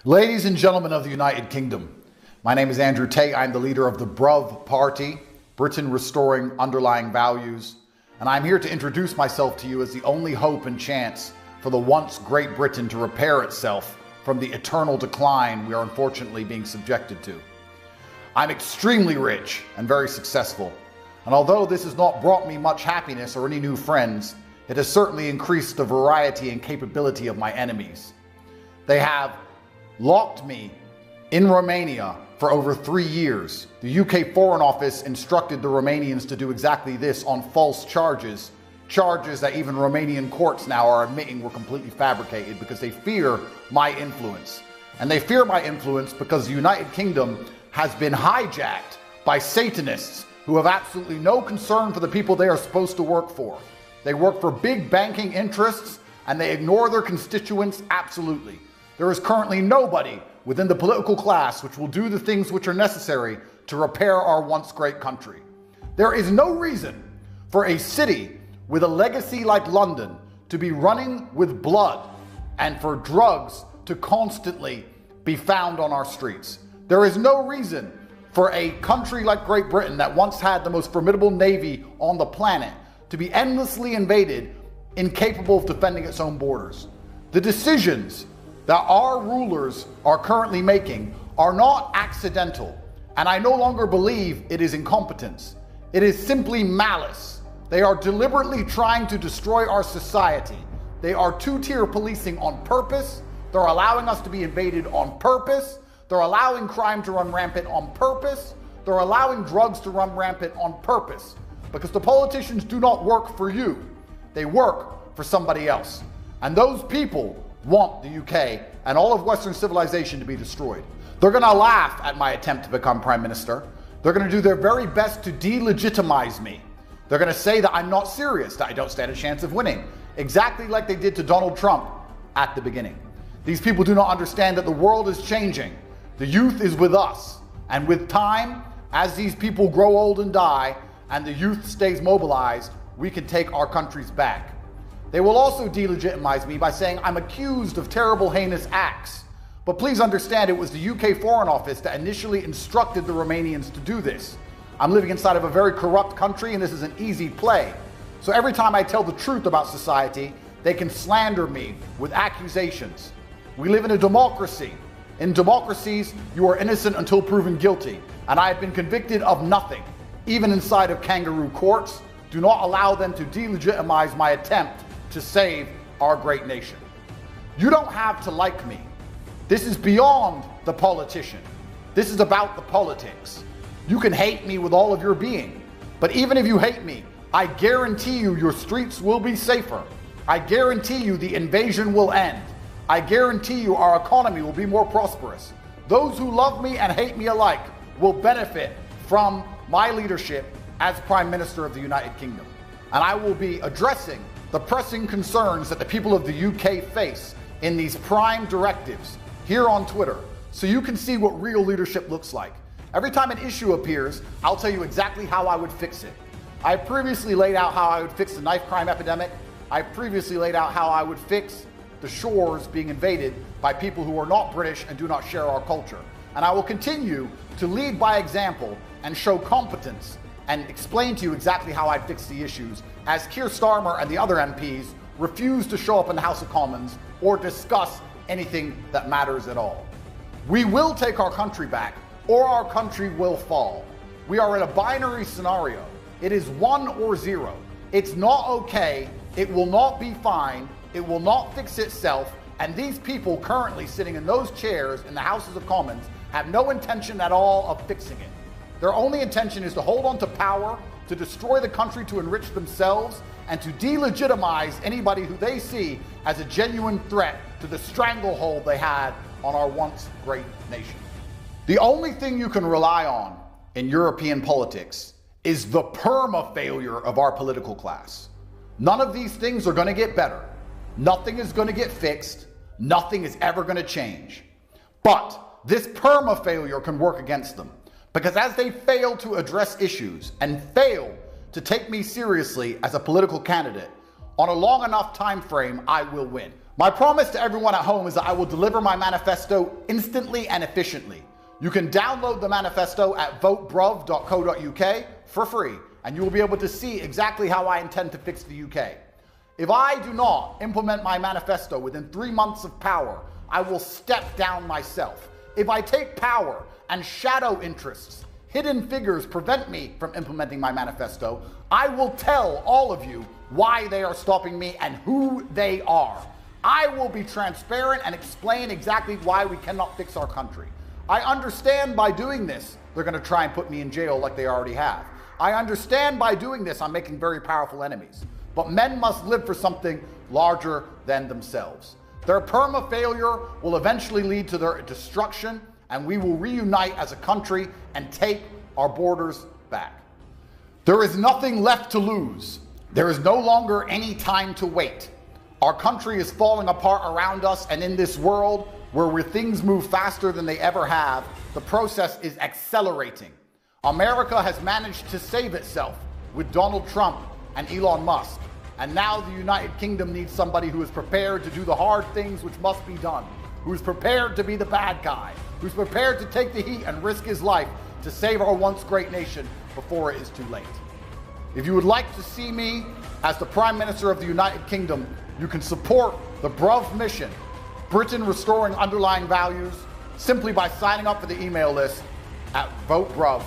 Ladies and gentlemen of the United Kingdom, my name is Andrew Tate. I'm the leader of the BRUV Party, Britain Restoring Underlying Values, and I'm here to introduce myself to you as the only hope and chance for the once great Britain to repair itself from the eternal decline we are unfortunately being subjected to. I'm extremely rich and very successful, and although this has not brought me much happiness or any new friends, it has certainly increased the variety and capability of my enemies. They have locked me in Romania for over 3 years. The UK Foreign Office instructed the Romanians to do exactly this on false charges that even Romanian courts now are admitting were completely fabricated because they fear my influence. And they fear my influence because the United Kingdom has been hijacked by Satanists who have absolutely no concern for the people they are supposed to work for. They work for big banking interests and they ignore their constituents absolutely. There is currently nobody within the political class which will do the things which are necessary to repair our once great country. There is no reason for a city with a legacy like London to be running with blood and for drugs to constantly be found on our streets. There is no reason for a country like Great Britain that once had the most formidable navy on the planet to be endlessly invaded, incapable of defending its own borders. The decisions that our rulers are currently making are not accidental, and I no longer believe it is incompetence. It is simply malice. They are deliberately trying to destroy our society. They are two-tier policing on purpose. They're allowing us to be invaded on purpose. They're allowing crime to run rampant on purpose. They're allowing drugs to run rampant on purpose, because the politicians do not work for you. They work for somebody else. And those people want the UK and all of Western civilization to be destroyed. They're gonna laugh at my attempt to become Prime Minister. They're gonna do their very best to delegitimize me. They're gonna say that I'm not serious, that I don't stand a chance of winning, exactly like they did to Donald Trump at the beginning. These people do not understand that the world is changing. The youth is with us. And with time, as these people grow old and die, and the youth stays mobilized, we can take our countries back. They will also delegitimize me by saying I'm accused of terrible, heinous acts. But please understand, it was the UK Foreign Office that initially instructed the Romanians to do this. I'm living inside of a very corrupt country, and this is an easy play. So every time I tell the truth about society, they can slander me with accusations. We live in a democracy. In democracies, you are innocent until proven guilty, and I have been convicted of nothing. Even inside of kangaroo courts, do not allow them to delegitimize my attempt to save our great nation. You don't have to like me. This is beyond the politician. This is about the politics. You can hate me with all of your being, but even if you hate me, I guarantee you your streets will be safer. I guarantee you the invasion will end. I guarantee you our economy will be more prosperous. Those who love me and hate me alike will benefit from my leadership as Prime Minister of the United Kingdom. And I will be addressing the pressing concerns that the people of the UK face in these prime directives here on Twitter, so you can see what real leadership looks like. Every time an issue appears, I'll tell you exactly how I would fix it. I previously laid out how I would fix the knife crime epidemic. I previously laid out how I would fix the shores being invaded by people who are not British and do not share our culture. And I will continue to lead by example and show competence and explain to you exactly how I'd fix the issues, as Keir Starmer and the other MPs refuse to show up in the House of Commons or discuss anything that matters at all. We will take our country back, or our country will fall. We are in a binary scenario. It is 1 or 0. It's not okay, it will not be fine, it will not fix itself, and these people currently sitting in those chairs in the Houses of Commons have no intention at all of fixing it. Their only intention is to hold on to power, to destroy the country, to enrich themselves, and to delegitimize anybody who they see as a genuine threat to the stranglehold they had on our once great nation. The only thing you can rely on in European politics is the perma-failure of our political class. None of these things are going to get better. Nothing is going to get fixed. Nothing is ever going to change. But this perma-failure can work against them. Because as they fail to address issues and fail to take me seriously as a political candidate, on a long enough time frame, I will win. My promise to everyone at home is that I will deliver my manifesto instantly and efficiently. You can download the manifesto at votebruv.co.uk for free, and you will be able to see exactly how I intend to fix the UK. If I do not implement my manifesto within 3 months of power, I will step down myself. If I take power and shadow interests, hidden figures prevent me from implementing my manifesto, I will tell all of you why they are stopping me and who they are. I will be transparent and explain exactly why we cannot fix our country. I understand by doing this, they're going to try and put me in jail like they already have. I understand by doing this, I'm making very powerful enemies. But men must live for something larger than themselves. Their perma-failure will eventually lead to their destruction, and we will reunite as a country and take our borders back. There is nothing left to lose. There is no longer any time to wait. Our country is falling apart around us, and in this world where things move faster than they ever have, the process is accelerating. America has managed to save itself with Donald Trump and Elon Musk. And now the United Kingdom needs somebody who is prepared to do the hard things which must be done, who is prepared to be the bad guy, who's prepared to take the heat and risk his life to save our once great nation before it is too late. If you would like to see me as the Prime Minister of the United Kingdom, you can support the Bruv mission, Britain Restoring Underlying Values, simply by signing up for the email list at votebruv.co.uk.